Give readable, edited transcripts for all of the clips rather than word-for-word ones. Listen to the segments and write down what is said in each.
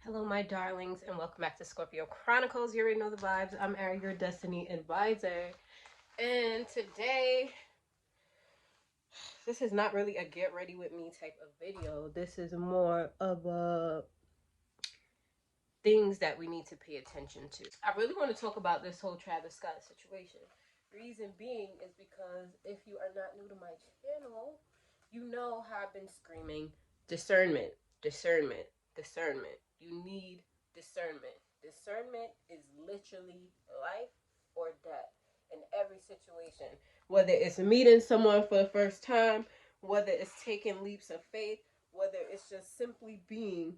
Hello, my darlings, and welcome back to Scorpio Chronicles. You already know the vibes. I'm Ari, your destiny advisor. And today, this is not really a get ready with me type of video. This is more of a things that we need to pay attention to. I really want to talk about this whole Travis Scott situation. Reason being is because if you are not new to my channel, you know how I've been screaming discernment, discernment, discernment. You need discernment. Discernment is literally life or death in every situation. Whether it's meeting someone for the first time, whether it's taking leaps of faith, whether it's just simply being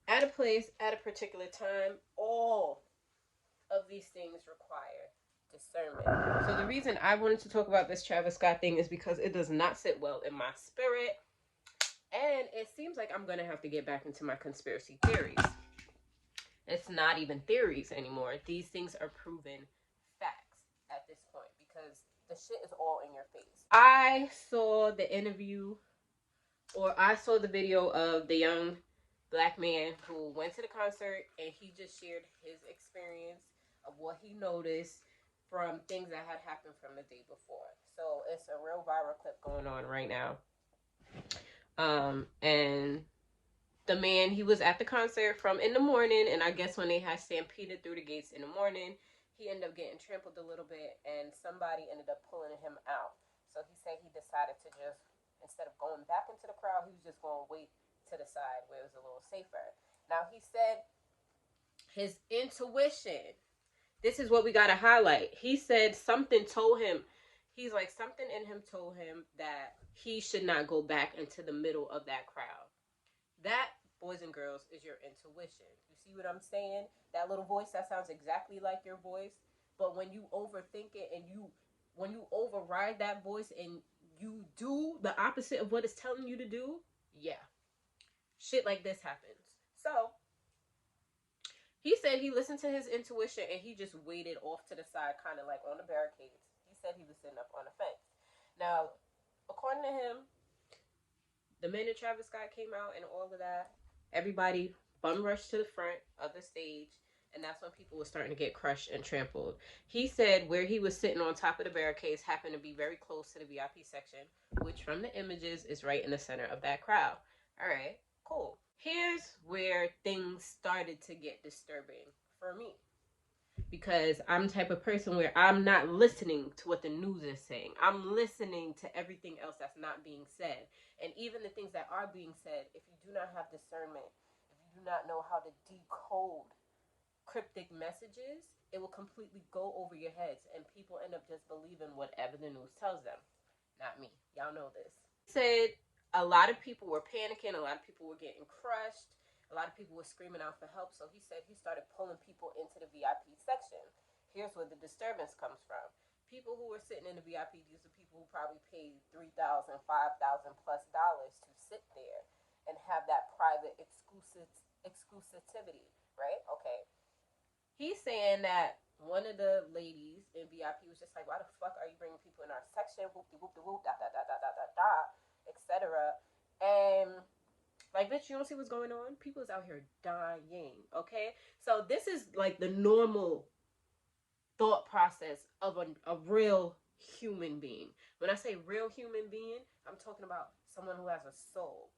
at a place at a particular time, all of these things require discernment. So the reason I wanted to talk about this Travis Scott thing is because it does not sit well in my spirit. And it seems like I'm going to have to get back into my conspiracy theories. It's not even theories anymore. These things are proven facts at this point because the shit is all in your face. I saw the interview, or I saw the video of the young black man who went to the concert, and he just shared his experience of what he noticed from things that had happened from the day before. So it's a real viral clip going on right now. And the man, he was at the concert from in the morning, and I guess when they had stampeded through the gates in the morning, he ended up getting trampled a little bit, and somebody ended up pulling him out. So he said he decided to just, instead of going back into the crowd, he was just going to wait to the side where it was a little safer. Now, he said his intuition, this is what we got to highlight. He said something told him, he's like, something in him told him that he should not go back into the middle of that crowd. That, boys and girls, is your intuition. You see what I'm saying? That little voice that sounds exactly like your voice, but when you overthink it and when you override that voice and you do the opposite of what it's telling you to do, yeah, shit like this happens. So he said he listened to his intuition and he just waited off to the side, kind of like on the barricades. He said he was sitting up on a fence. Now, according to him, the minute Travis Scott came out and all of that, everybody bum rushed to the front of the stage, and that's when people were starting to get crushed and trampled. He said where he was sitting on top of the barricades happened to be very close to the VIP section, which from the images is right in the center of that crowd. All right, cool. Here's where things started to get disturbing for me, because I'm the type of person where I'm not listening to what the news is saying. I'm listening to everything else that's not being said. And even the things that are being said, if you do not have discernment, if you do not know how to decode cryptic messages, it will completely go over your heads and people end up just believing whatever the news tells them. Not me. Y'all know this. Said a lot of people were panicking, a lot of people were getting crushed. A lot of people were screaming out for help, so he said he started pulling people into the VIP section. Here's where the disturbance comes from. People who were sitting in the VIP, these are people who probably paid $3,000, $5,000 plus to sit there and have that private exclusivity, right? Okay. He's saying that one of the ladies in VIP was just like, why the fuck are you bringing people in our section? Whoop de whoop de whoop, da da da da da da da, etc. And like, bitch, you don't see what's going on? People is out here dying, okay? So this is like the normal thought process of a real human being. When I say real human being, I'm talking about someone who has a soul,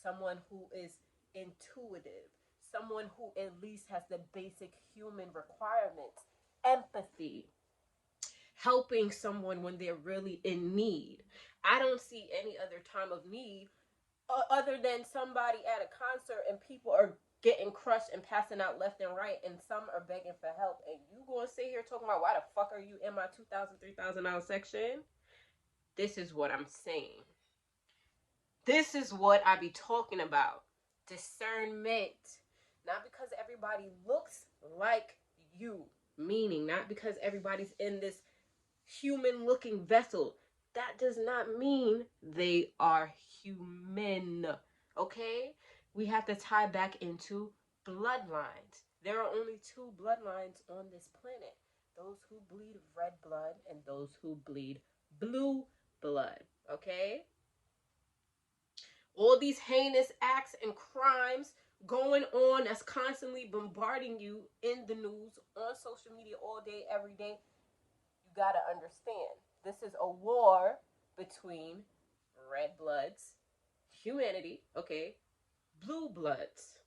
someone who is intuitive, someone who at least has the basic human requirements, empathy, helping someone when they're really in need. I don't see any other time of need other than somebody at a concert and people are getting crushed and passing out left and right, and some are begging for help, and you gonna sit here talking about why the fuck are you in my $2,000, $3,000 section? This is what I'm saying. This is what I be talking about. Discernment. Not because everybody looks like you, meaning not because everybody's in this human looking vessel. That does not mean they are human, okay? We have to tie back into bloodlines. There are only two bloodlines on this planet. Those who bleed red blood and those who bleed blue blood, okay? All these heinous acts and crimes going on that's constantly bombarding you in the news, on social media all day, every day, you gotta understand this is a war between red bloods, humanity, okay, blue bloods,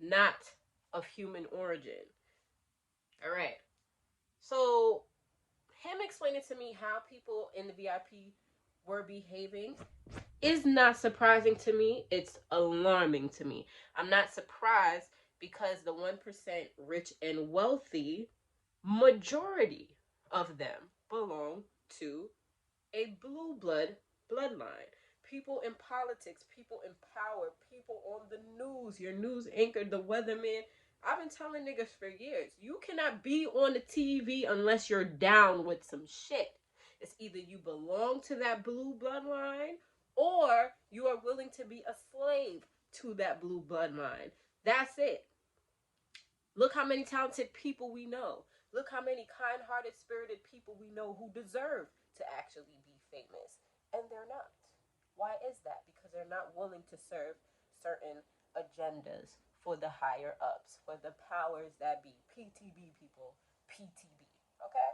not of human origin. All right. So, him explaining to me how people in the VIP were behaving is not surprising to me. It's alarming to me. I'm not surprised because the 1% rich and wealthy, majority of them belong to a blue bloodline. People in politics, people in power, people on the news, your news anchor, the weatherman. I've been telling niggas for years, you cannot be on the TV unless you're down with some shit. It's either you belong to that blue bloodline or you are willing to be a slave to that blue bloodline. That's it. Look how many talented people we know. Look how many kind-hearted, spirited people we know who deserve to actually be famous. And they're not. Why is that? Because they're not willing to serve certain agendas for the higher ups, for the powers that be. PTB people. PTB. Okay?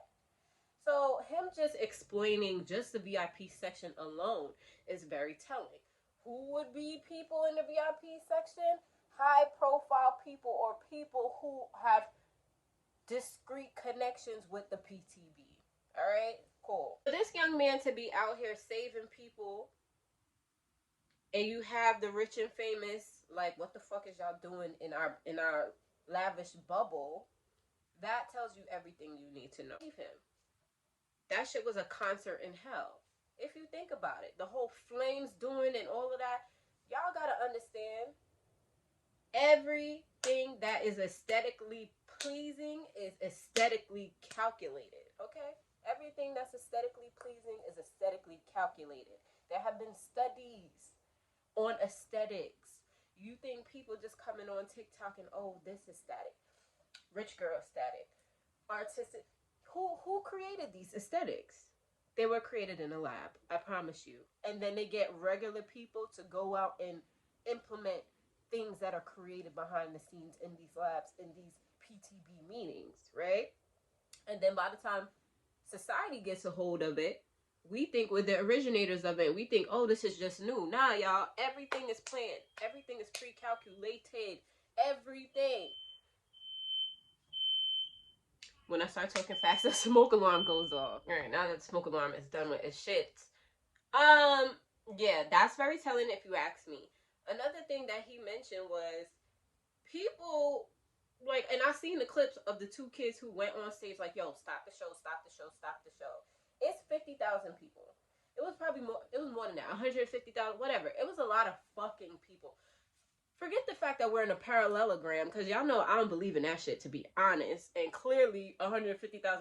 So him just explaining just the VIP section alone is very telling. Who would be people in the VIP section? High profile people or people who have discrete connections with the PTB. All right, cool. For this young man to be out here saving people, and you have the rich and famous, like, what the fuck is y'all doing in our lavish bubble? That tells you everything you need to know. Leave him. That shit was a concert in hell. If you think about it, the whole flames doing and all of that, y'all gotta understand, everything that is aesthetically pleasing is aesthetically calculated, okay? Everything that's aesthetically pleasing is aesthetically calculated. There have been studies on aesthetics. You think people just coming on TikTok and, oh, this is static, rich girl static, artistic. Who created these aesthetics? They were created in a lab, I promise you. And then they get regular people to go out and implement things that are created behind the scenes in these labs, in these PTB meetings, right? And then by the time society gets a hold of it, we think we're the originators of it. We think, oh, this is just new. Nah, y'all, everything is planned. Everything is pre-calculated. Everything. When I start talking fast, the smoke alarm goes off. All right, now that the smoke alarm is done with its shit. Yeah, that's very telling if you ask me. Another thing that he mentioned was people, like, and I seen the clips of the two kids who went on stage like, yo, stop the show, stop the show, stop the show. It's 50,000 people. It was probably more, it was more than that, 150,000, whatever. It was a lot of fucking people. Forget the fact that we're in a parallelogram, because y'all know I don't believe in that shit, to be honest. And clearly 150,000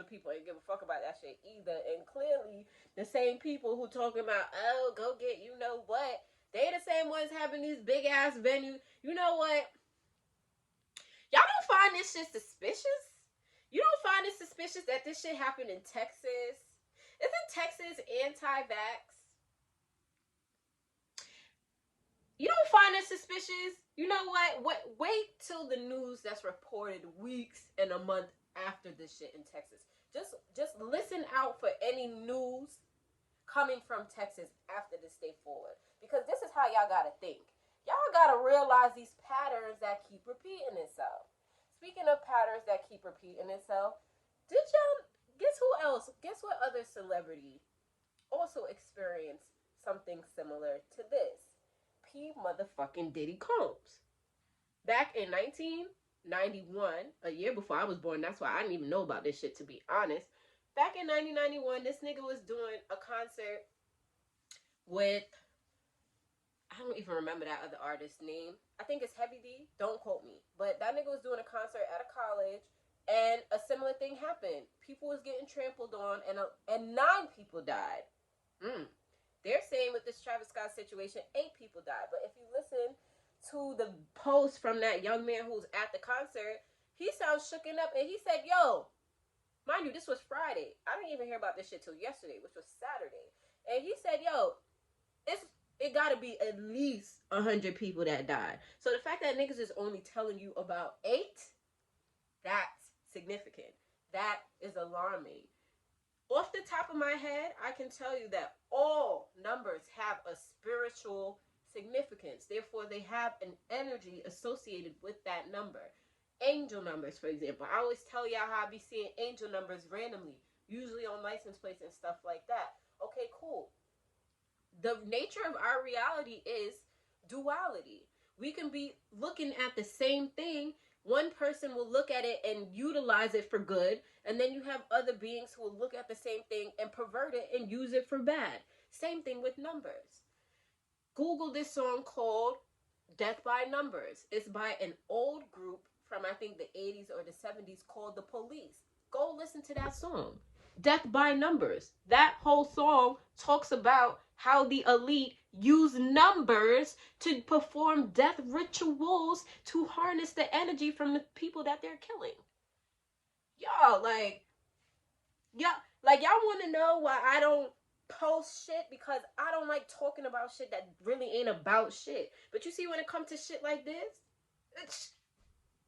people ain't give a fuck about that shit either. And clearly the same people who talking about, oh, go get you know what, they the same ones having these big ass venues. You know what? Y'all don't find this shit suspicious? You don't find it suspicious that this shit happened in Texas? Isn't Texas anti-vax? You don't find it suspicious? You know what? Wait till the news that's reported weeks and a month after this shit in Texas. Just listen out for any news coming from Texas after this day forward. Because this is how y'all gotta think. Y'all gotta realize these patterns that keep repeating itself. Speaking of patterns that keep repeating itself, did y'all guess who else? Guess what other celebrity also experienced something similar to this? P motherfucking Diddy Combs. Back in 1991, a year before I was born, that's why I didn't even know about this shit, to be honest. Back in 1991, this nigga was doing a concert with, I don't even remember that other artist's name. I think it's Heavy D. Don't quote me. But that nigga was doing a concert at a college, and a similar thing happened. People was getting trampled on, and 9 people died. They're saying with this Travis Scott situation, 8 people died. But if you listen to the post from that young man who's at the concert, he sounds shooken up, and he said, yo, mind you, this was Friday. I didn't even hear about this shit till yesterday, which was Saturday. And he said, yo, it gotta be at least 100 people that died. So the fact that niggas is only telling you about 8, that's significant. That is alarming. Off the top of my head, I can tell you that all numbers have a spiritual significance. Therefore, they have an energy associated with that number. Angel numbers, for example. I always tell y'all how I be seeing angel numbers randomly, usually on license plates and stuff like that. Okay, cool. The nature of our reality is duality. We can be looking at the same thing. One person will look at it and utilize it for good, and then you have other beings who will look at the same thing and pervert it and use it for bad. Same thing with numbers. Google this song called Death by Numbers. It's by an old group from I think the 80s or the 70s called The Police. Go listen to that song. Death by Numbers. That whole song talks about how the elite use numbers to perform death rituals to harness the energy from the people that they're killing. Y'all, y'all want to know why I don't post shit? Because I don't like talking about shit that really ain't about shit. But you see, when it comes to shit like this,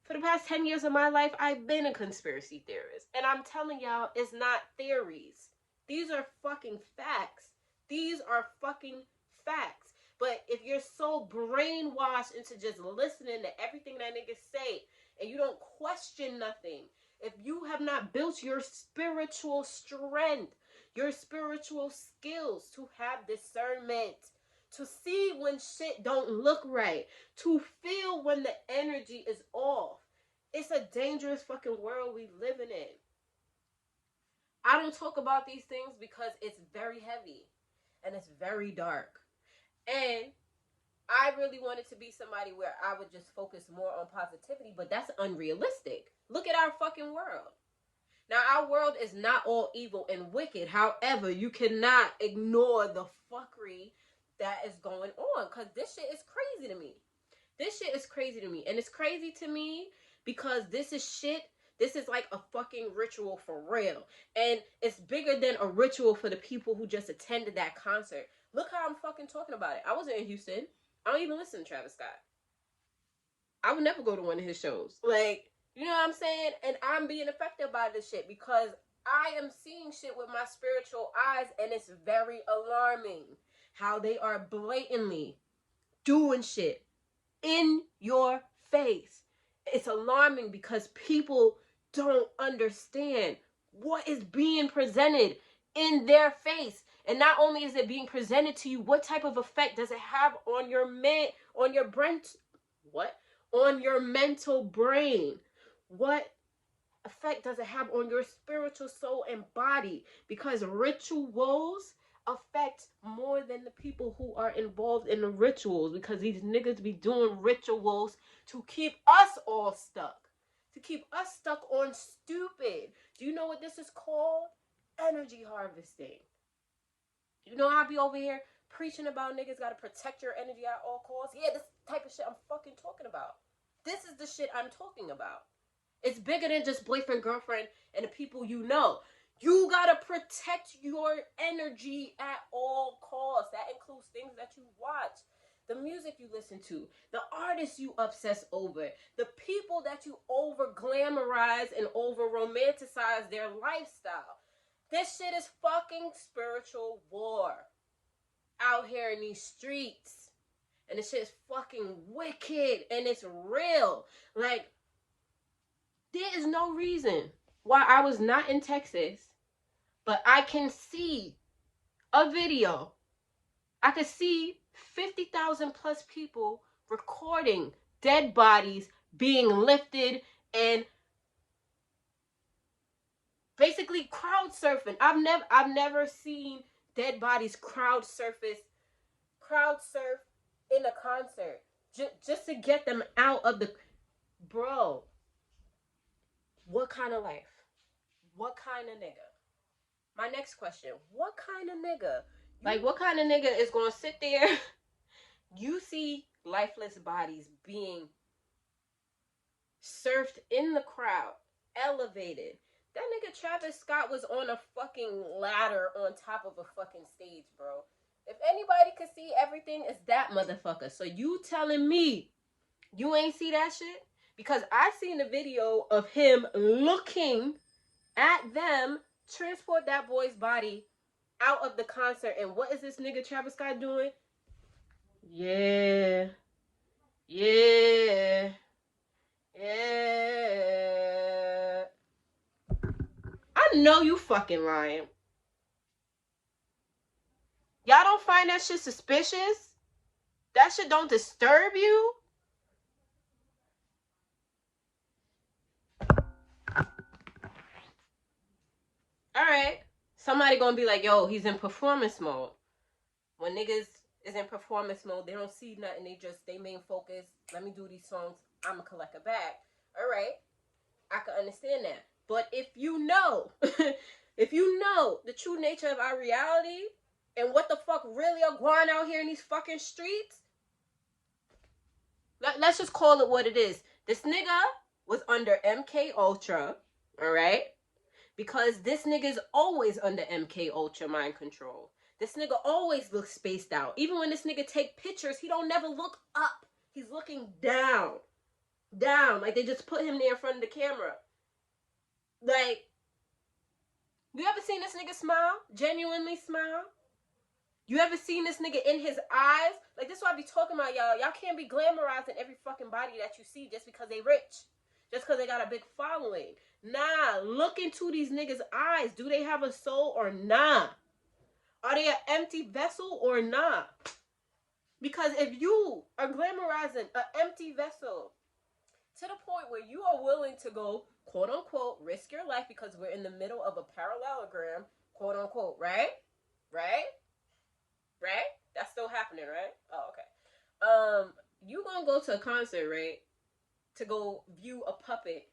for the past 10 years of my life, I've been a conspiracy theorist. And I'm telling y'all, it's not theories. These are fucking facts. These are fucking facts. But if you're so brainwashed into just listening to everything that niggas say, and you don't question nothing, if you have not built your spiritual strength, your spiritual skills to have discernment, to see when shit don't look right, to feel when the energy is off. It's a dangerous fucking world we living in. I don't talk about these things because it's very heavy and it's very dark. And I really wanted to be somebody where I would just focus more on positivity, but that's unrealistic. Look at our fucking world. Now, our world is not all evil and wicked. However, you cannot ignore the fuckery that is going on, because this shit is crazy to me. This shit is crazy to me. And it's crazy to me because this is shit. This is like a fucking ritual for real. And it's bigger than a ritual for the people who just attended that concert. Look how I'm fucking talking about it. I wasn't in Houston. I don't even listen to Travis Scott. I would never go to one of his shows. Like, you know what I'm saying? And I'm being affected by this shit because I am seeing shit with my spiritual eyes, and it's very alarming how they are blatantly doing shit in your face. It's alarming because people don't understand what is being presented in their face. And not only is it being presented to you, what type of effect does it have on your on your mental brain? What effect does it have on your spiritual soul and body? Because rituals affect more than the people who are involved in the rituals, because these niggas be doing rituals to keep us all stuck, to keep us stuck on stupid. Do you know what this is called? Energy harvesting. You know, I'll be over here preaching about niggas gotta protect your energy at all costs. Yeah, this type of shit I'm fucking talking about. This is the shit I'm talking about. It's bigger than just boyfriend, girlfriend, and the people you know. You gotta protect your energy at all costs. That includes things that you watch, the music you listen to, the artists you obsess over, the people that you over glamorize and over romanticize their lifestyle. This shit is fucking spiritual war out here in these streets. And this shit is fucking wicked, and it's real. Like, there is no reason why I was not in Texas, but I can see a video. I could see 50,000 plus people recording dead bodies being lifted and basically crowd surfing. I've never seen dead bodies crowd surf in a concert just to get them out of the... Bro, what kind of life? What kind of nigga? My next question, what kind of nigga? Like, what kind of nigga is gonna sit there? You see lifeless bodies being surfed in the crowd, elevated. That nigga Travis Scott was on a fucking ladder on top of a fucking stage, bro. If anybody could see everything, it's that motherfucker. So you telling me you ain't see that shit? Because I seen the video of him looking at them transport that boy's body out of the concert. And what is this nigga Travis Scott doing? Yeah. Yeah. Yeah. I know you fucking lying. Y'all don't find that shit suspicious? That shit don't disturb you? Alright. Somebody gonna be like, yo, he's in performance mode. When niggas is in performance mode, they don't see nothing. They main focus. Let me do these songs. I'ma collect a bag. Alright. I can understand that. But if you know, if you know the true nature of our reality and what the fuck really are going out here in these fucking streets, let's just call it what it is. This nigga was under MK Ultra, all right? Because this nigga is always under MK Ultra mind control. This nigga always looks spaced out. Even when this nigga take pictures, he don't never look up. He's looking down. Down. Like they just put him there in front of the camera. Like, you ever seen this nigga smile? Genuinely smile? You ever seen this nigga in his eyes? Like, this is what I be talking about, y'all. Y'all can't be glamorizing every fucking body that you see just because they rich. Just because they got a big following. Nah, look into these niggas' eyes. Do they have a soul or nah? Are they an empty vessel or not? Because if you are glamorizing an empty vessel to the point where you are willing to go, quote unquote, risk your life because we're in the middle of a parallelogram, quote unquote, right? Right? Right? That's still happening, right? Oh, okay. You gonna go to a concert, right? To go view a puppet,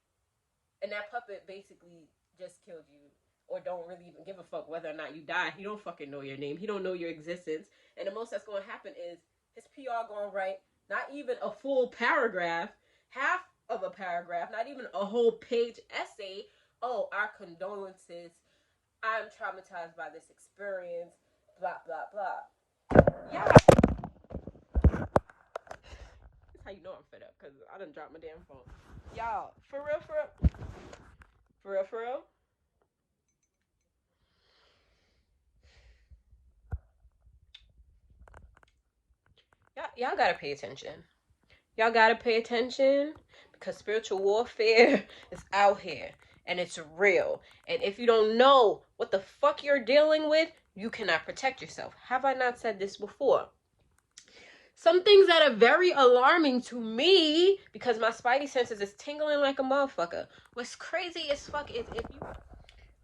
and that puppet basically just killed you, or don't really even give a fuck whether or not you die. He don't fucking know your name. He don't know your existence. And the most that's gonna happen is his PR gonna write not even a full paragraph, half of a paragraph, not even a whole page essay. Oh, our condolences. I'm traumatized by this experience. Blah blah blah. Yeah. That's how you know I'm fed up, because I done dropped my damn phone. Y'all, for real, for real. For real, for real. Y'all gotta pay attention. Y'all gotta pay attention because spiritual warfare is out here and it's real. And if you don't know what the fuck you're dealing with, you cannot protect yourself. Have I not said this before? Some things that are very alarming to me because my spidey senses is tingling like a motherfucker. What's crazy as fuck is if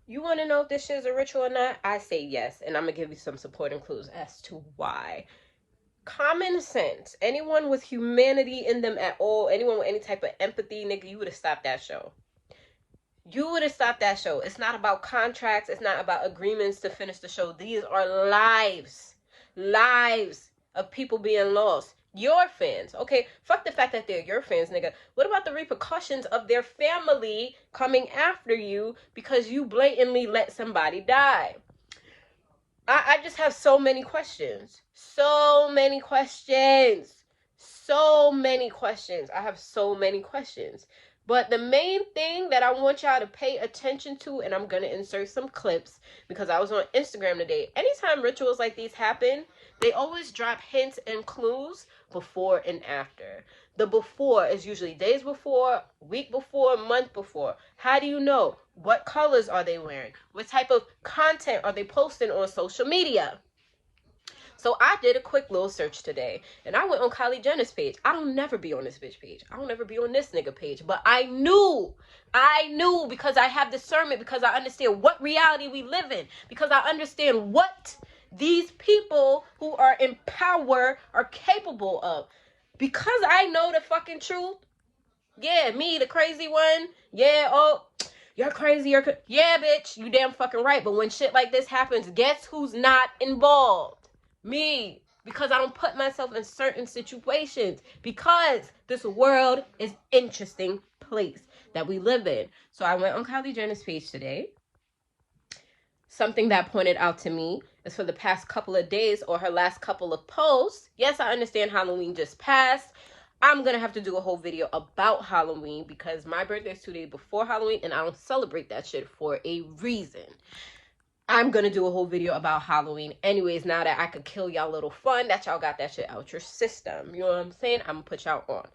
you want to know if this shit is a ritual or not, I say yes. And I'm going to give you some supporting clues as to why. Common sense. Anyone with humanity in them at all, anyone with any type of empathy, nigga, you would have stopped that show. You would have stopped that show. It's not about contracts. It's not about agreements to finish the show. These are lives. Lives of people being lost. Your fans. Okay, fuck the fact that they're your fans, nigga. What about the repercussions of their family coming after you because you blatantly let somebody die? I just have so many questions. So many questions. So many questions. I have so many questions. But the main thing that I want y'all to pay attention to, and I'm going to insert some clips because I was on Instagram today. Anytime rituals like these happen, they always drop hints and clues before and after. The before is usually days before, week before, month before. How do you know? What colors are they wearing? What type of content are they posting on social media? So I did a quick little search today, and I went on Kylie Jenner's page. I don't never be on this bitch page. I don't never be on this nigga page. But I knew because I have discernment, because I understand what reality we live in, because I understand what these people who are in power are capable of. Because I know the fucking truth. Yeah, me, the crazy one. Yeah, oh, you're crazy. Yeah, bitch, you damn fucking right. But when shit like this happens, guess who's not involved? Me. Because I don't put myself in certain situations. Because this world is interesting place that we live in. So I went on Kylie Jenner's page today. Something that pointed out to me is for the past couple of days or her last couple of posts. Yes, I understand Halloween just passed. I'm gonna have to do a whole video about Halloween because my birthday is 2 days before Halloween and I don't celebrate that shit for a reason. I'm gonna do a whole video about Halloween anyways, now that I could kill y'all little fun, that y'all got that shit out your system. You know what I'm saying? I'm gonna put y'all on.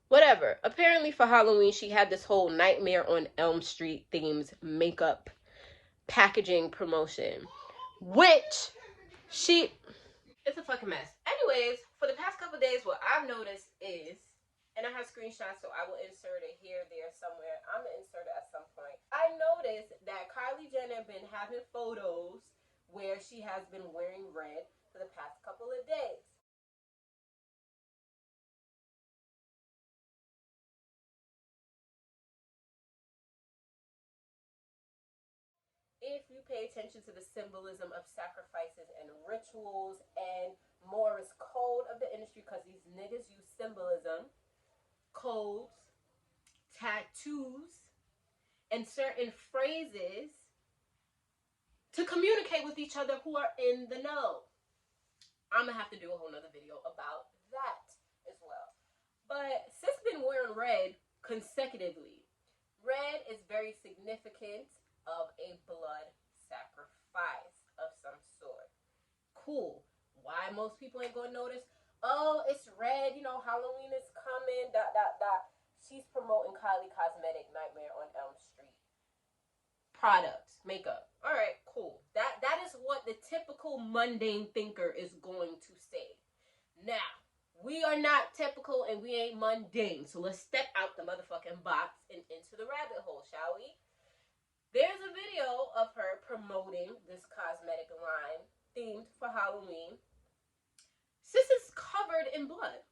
Whatever. Apparently for Halloween, she had this whole Nightmare on Elm Street themed makeup packaging promotion. Which she... It's a fucking mess. Anyways, for the past couple days, what I've noticed is, and I have screenshots, so I will insert it here, there, somewhere. I'm gonna insert it at some point. I noticed that Kylie Jenner been having photos where she has been wearing red for the past couple of days. If you pay attention to the symbolism of sacrifices and rituals and Morse code of the industry, because these niggas use symbolism, codes, tattoos, and certain phrases to communicate with each other who are in the know. I'm gonna have to do a whole nother video about that as well. But sis been wearing red consecutively. Red is very significant of a blood sacrifice of some sort. Cool. Why most people ain't gonna notice? Oh, it's red, you know, Halloween is coming, dot, dot, dot. She's promoting Kylie Cosmetic Nightmare on Elm Street products, makeup. All right, cool. That is what the typical mundane thinker is going to say. Now, we are not typical and we ain't mundane, so let's step out the motherfucking box and into the rabbit hole, shall we? There's a video of her promoting this cosmetic line themed for Halloween. Sis is covered in blood.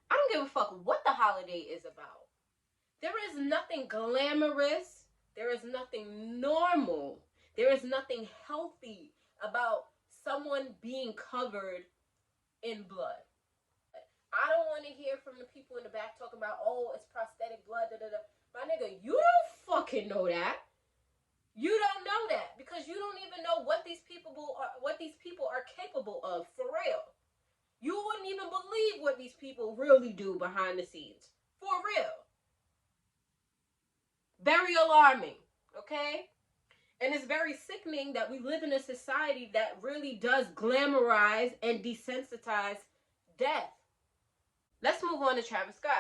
I don't give a fuck what the holiday is about. There is nothing glamorous. There is nothing normal. There is nothing healthy about someone being covered in blood. I don't want to hear from the people in the back talking about, oh, it's prosthetic blood, da da da. My nigga, you don't fucking know that. You don't know that because you don't even know what these people are capable of for real. You wouldn't even believe what these people really do behind the scenes. For real. Very alarming, okay? And it's very sickening that we live in a society that really does glamorize and desensitize death. Let's move on to Travis Scott.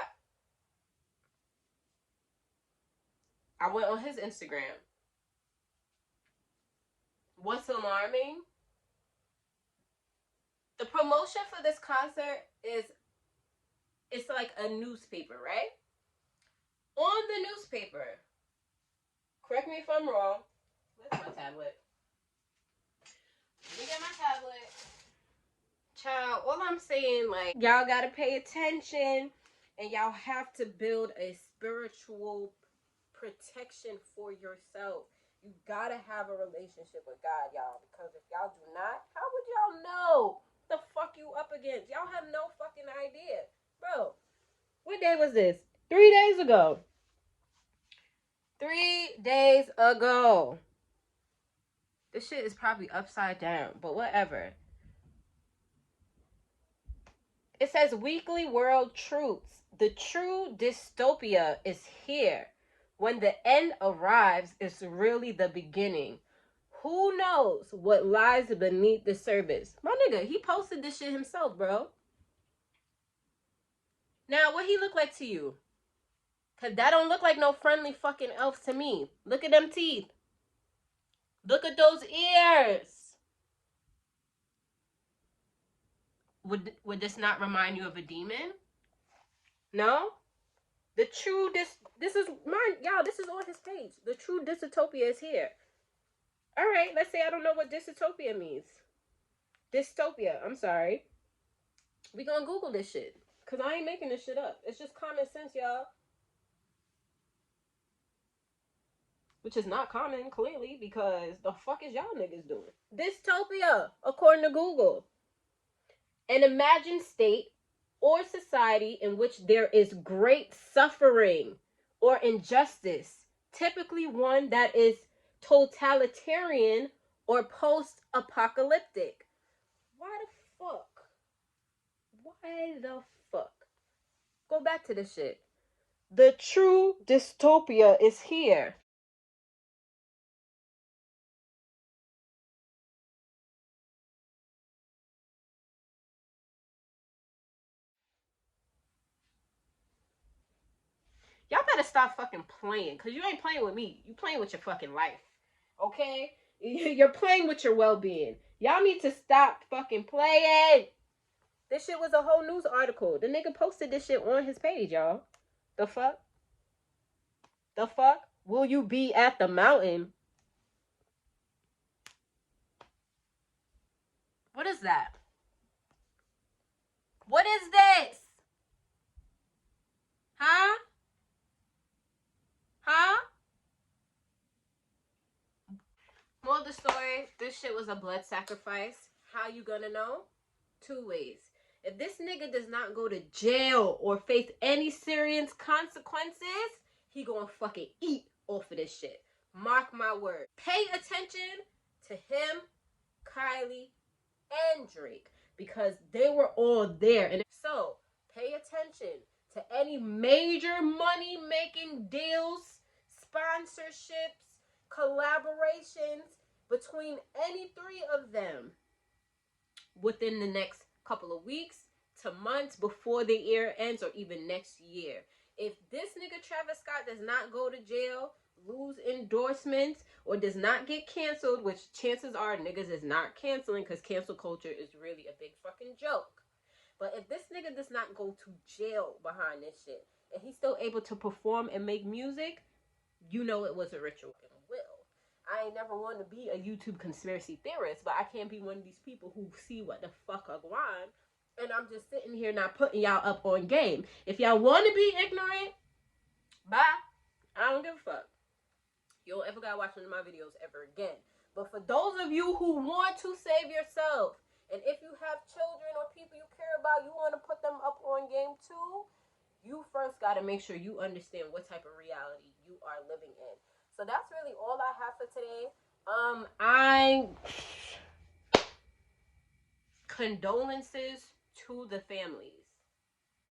I went on his Instagram. What's alarming? The promotion for this concert is, it's like a newspaper, right? On the newspaper, correct me if I'm wrong. Where's my tablet? Let me get my tablet. Child, all I'm saying, like, y'all gotta pay attention and y'all have to build a spiritual protection for yourself. You gotta have a relationship with God, y'all, because if y'all do not, how would y'all know the fuck you up against? Y'all have no fucking idea. Bro, what day was this? 3 days ago. 3 days ago. This shit is probably upside down, but whatever. It says weekly world truths. The true dystopia is here. When the end arrives, it's really the beginning. Who knows what lies beneath the surface? My nigga, he posted this shit himself, bro. Now, what he look like to you? Cause that don't look like no friendly fucking elf to me. Look at them teeth. Look at those ears. Would this not remind you of a demon? No? The true this is mine, y'all. This is on his page. The true dystopia is here. All right, let's say I don't know what dystopia means. Dystopia. I'm sorry. We gonna Google this shit because I ain't making this shit up. It's just common sense, y'all. Which is not common, clearly, because the fuck is y'all niggas doing? Dystopia, according to Google. An imagined state or society in which there is great suffering or injustice, typically one that is totalitarian or post-apocalyptic. Why the fuck? Why the fuck? Go back to this shit. The true dystopia is here. Y'all better stop fucking playing, because you ain't playing with me. You playing with your fucking life. Okay? You're playing with your well-being. Y'all need to stop fucking playing. This shit was a whole news article. The nigga posted this shit on his page, y'all. The fuck? The fuck? Will you be at the mountain? What is that? What is this? Huh? Huh? Moral of the story, this shit was a blood sacrifice. How you gonna know? Two ways. If this nigga does not go to jail or face any serious consequences, he gonna fucking eat off of this shit. Mark my word. Pay attention to him, Kylie, and Drake, because they were all there. And so, pay attention to any major money making deals, sponsorships, collaborations between any three of them within the next couple of weeks to months before the year ends, or even next year. If this nigga Travis Scott does not go to jail, lose endorsements, or does not get canceled, which chances are niggas is not canceling, because cancel culture is really a big fucking joke. But if this nigga does not go to jail behind this shit, and he's still able to perform and make music, you know it was a ritual and will. I ain't never want to be a YouTube conspiracy theorist, but I can't be one of these people who see what the fuck are going. And I'm just sitting here not putting y'all up on game. If y'all want to be ignorant, bye. I don't give a fuck. You don't ever gotta watch one of my videos ever again. But for those of you who want to save yourself, and if you have children or people you care about, you want to put them up on game too, you first got to make sure you understand what type of reality you are living in. So that's really all I have for today. I condolences to the families.